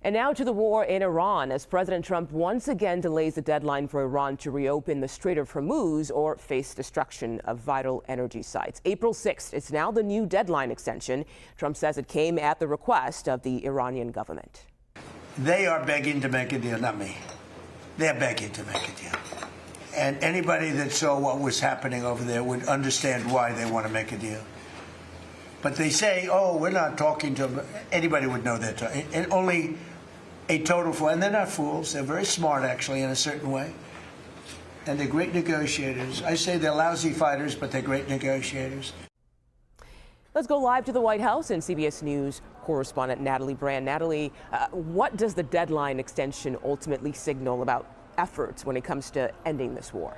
And now to the war in Iran, as President Trump once again delays the deadline for Iran to reopen the Strait of Hormuz or face destruction of vital energy sites. April 6th is now the new deadline extension. Trump says it came at the request of the Iranian government. They are begging to make a deal, not me. They're begging to make a deal. And anybody that saw what was happening over there would understand why they want to make a deal. But they say, oh, we're not talking to them. Anybody would know that. And only a total fool. And they're not fools. They're very smart, actually, in a certain way. And they're great negotiators. I say they're lousy fighters, but they're great negotiators. Let's go live to the White House and CBS News correspondent Natalie Brand. Natalie, what does the deadline extension ultimately signal about efforts when it comes to ending this war?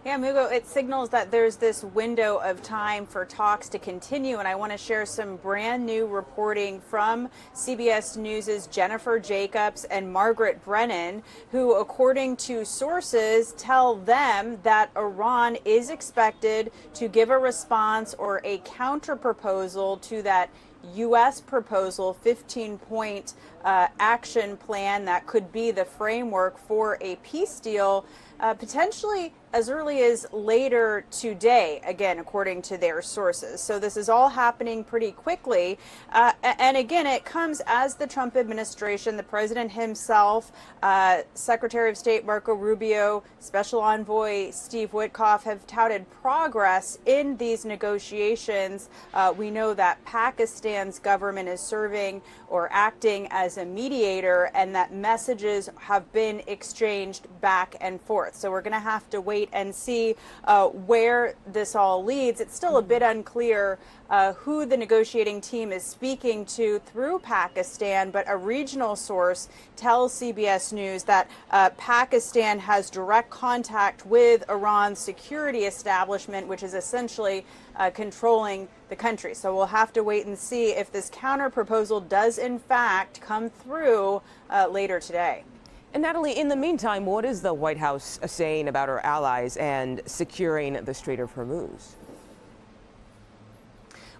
Yeah, Mugo, it signals that there's this window of time for talks to continue, and I want to share some brand new reporting from CBS News' Jennifer Jacobs and Margaret Brennan, who, according to sources, tell them that Iran is expected to give a response or a counter-proposal to that U.S. proposal, 15-point action plan that could be the framework for a peace deal, potentially as early as later today, again, according to their sources. So this is all happening pretty quickly. And again, it comes as the Trump administration, the president himself, Secretary of State Marco Rubio, Special Envoy Steve Witkoff have touted progress in these negotiations. We know that Pakistan's government is serving or acting as a mediator, and that messages have been exchanged back and forth. So we're going to have to wait and see where this all leads. It's still a bit unclear who the negotiating team is speaking to through Pakistan, but a regional source tells CBS News that Pakistan has direct contact with Iran's security establishment, which is essentially controlling the country. So we'll have to wait and see if this counter proposal does in fact come through later today. And Natalie, in the meantime, what is the White House saying about our allies and securing the Strait of Hormuz?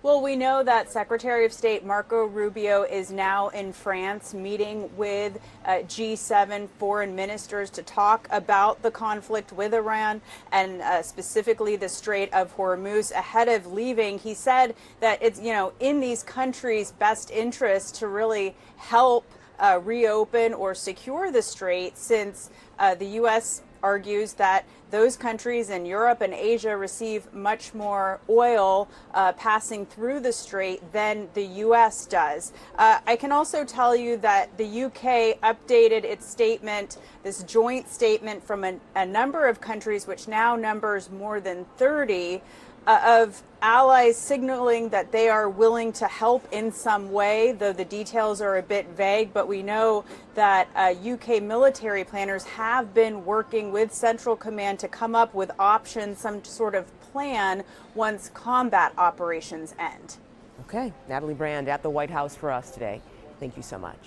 Well, we know that Secretary of State Marco Rubio is now in France meeting with G7 foreign ministers to talk about the conflict with Iran and specifically the Strait of Hormuz. Ahead of leaving, he said that it's, in these countries' best interest to really help reopen or secure the strait, since the U.S. argues that those countries in Europe and Asia receive much more oil passing through the strait than the U.S. does. I can also tell you that the U.K. updated its statement, this joint statement from a number of countries, which now numbers more than 30, of allies signaling that they are willing to help in some way, though the details are a bit vague. But we know that UK military planners have been working with Central Command to come up with options, some sort of plan once combat operations end. Okay, Natalie Brand at the White House for us today. Thank you so much.